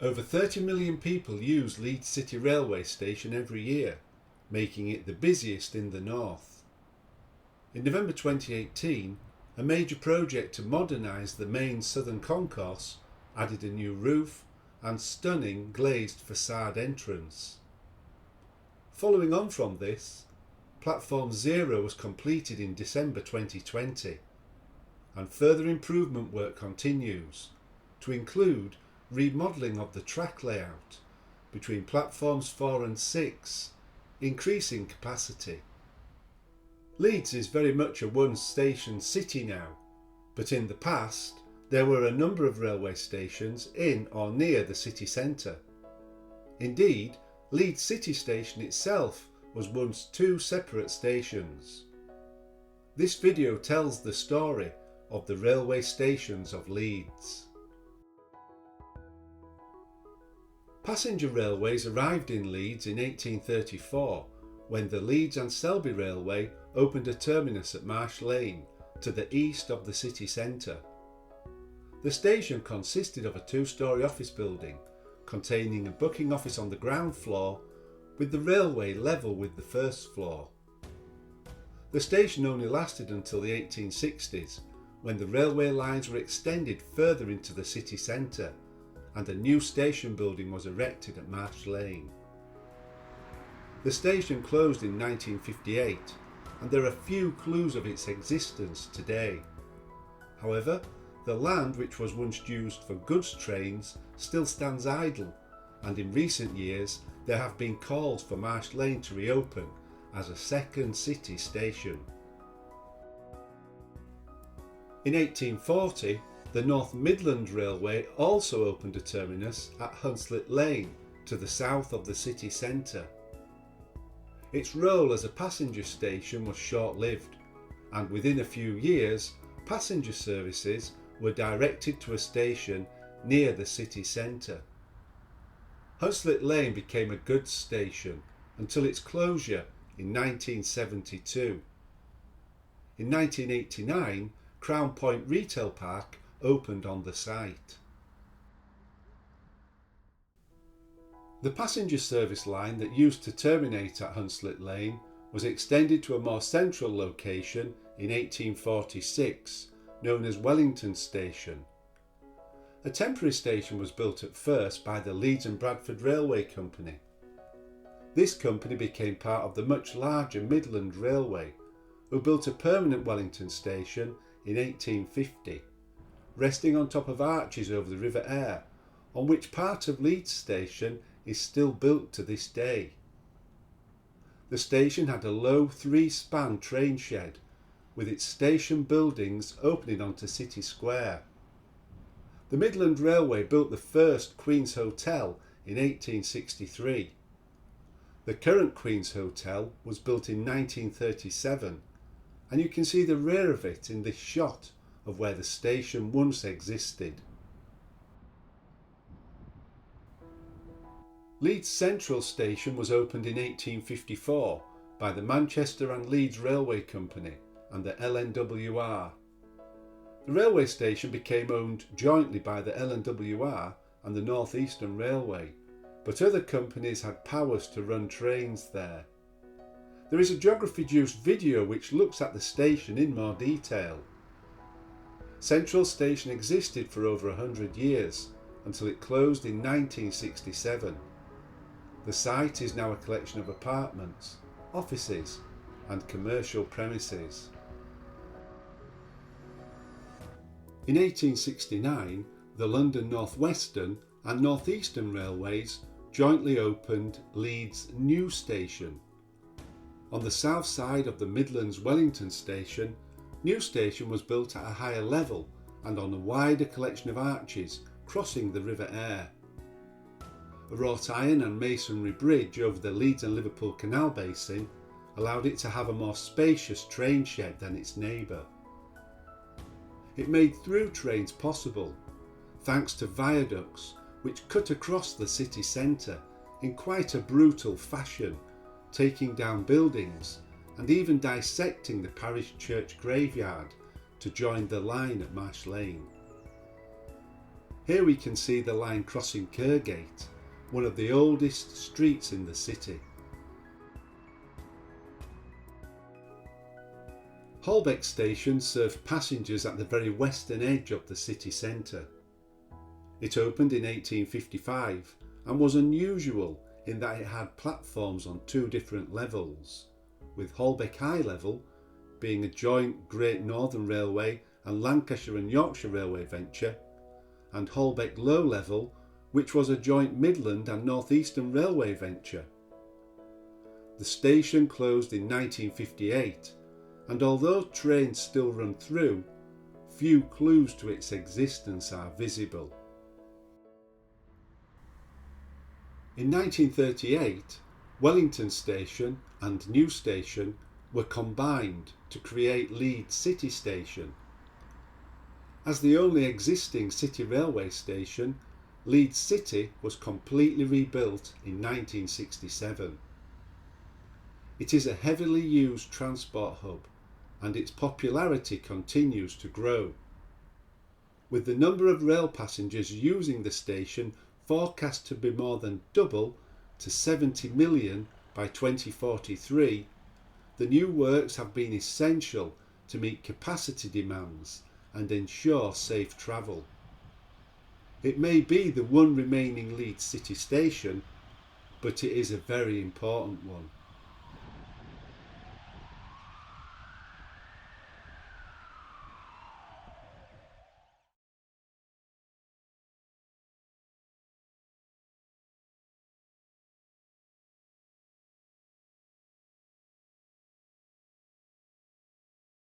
Over 30 million people use Leeds City Railway Station every year, making it the busiest in the north. In November 2018, a major project to modernise the main southern concourse added a new roof and stunning glazed facade entrance. Following on from this, Platform 0 was completed in December 2020, and further improvement work continues to include remodelling of the track layout between platforms 4 and 6, increasing capacity. Leeds is very much a one-station city now, but in the past there were a number of railway stations in or near the city centre. Indeed, Leeds City Station itself was once two separate stations. This video tells the story of the railway stations of Leeds. Passenger railways arrived in Leeds in 1834 when the Leeds and Selby Railway opened a terminus at Marsh Lane to the east of the city centre. The station consisted of a two-storey office building containing a booking office on the ground floor with the railway level with the first floor. The station only lasted until the 1860s when the railway lines were extended further into the city centre and a new station building was erected at Marsh Lane. The station closed in 1958 and there are few clues of its existence today. However, the land which was once used for goods trains still stands idle, and in recent years there have been calls for Marsh Lane to reopen as a second city station. In 1840, the North Midland Railway also opened a terminus at Hunslet Lane to the south of the city centre. Its role as a passenger station was short-lived, and within a few years passenger services were directed to a station near the city centre. Hunslet Lane became a goods station until its closure in 1972. In 1989, Crown Point Retail Park opened on the site. The passenger service line that used to terminate at Hunslet Lane was extended to a more central location in 1846, known as Wellington Station. A temporary station was built at first by the Leeds and Bradford Railway Company. This company became part of the much larger Midland Railway, who built a permanent Wellington Station in 1850, resting on top of arches over the River Aire, on which part of Leeds Station is still built to this day. The station had a low three-span train shed, with its station buildings opening onto City Square. The Midland Railway built the first Queen's Hotel in 1863. The current Queen's Hotel was built in 1937, and you can see the rear of it in this shot of where the station once existed. Leeds Central Station was opened in 1854 by the Manchester and Leeds Railway Company and the LNWR. The railway station became owned jointly by the LNWR and the North Eastern Railway, but other companies had powers to run trains there. There is a geography-juiced video which looks at the station in more detail. Central Station existed for over 100 years until it closed in 1967. The site is now a collection of apartments, offices and commercial premises. In 1869, the London North Western and North Eastern Railways jointly opened Leeds New Station. On the south side of the Midlands Wellington Station, New Station was built at a higher level and on a wider collection of arches crossing the River Aire. A wrought iron and masonry bridge over the Leeds and Liverpool Canal Basin allowed it to have a more spacious train shed than its neighbour. It made through trains possible, thanks to viaducts which cut across the city centre in quite a brutal fashion, taking down buildings and even dissecting the parish church graveyard to join the line at Marsh Lane. Here we can see the line crossing Kergate, one of the oldest streets in the city. Holbeck Station served passengers at the very western edge of the city centre. It opened in 1855 and was unusual in that it had platforms on two different levels, with Holbeck High Level being a joint Great Northern Railway and Lancashire and Yorkshire Railway venture, and Holbeck Low Level, which was a joint Midland and North Eastern Railway venture. The station closed in 1958, and although trains still run through, few clues to its existence are visible. In 1938, Wellington Station and New Station were combined to create Leeds City Station. As the only existing city railway station, Leeds City was completely rebuilt in 1967. It is a heavily used transport hub, and its popularity continues to grow, with the number of rail passengers using the station forecast to be more than double to 70 million by 2043. The new works have been essential to meet capacity demands and ensure safe travel. It may be the one remaining Leeds City station, but it is a very important one.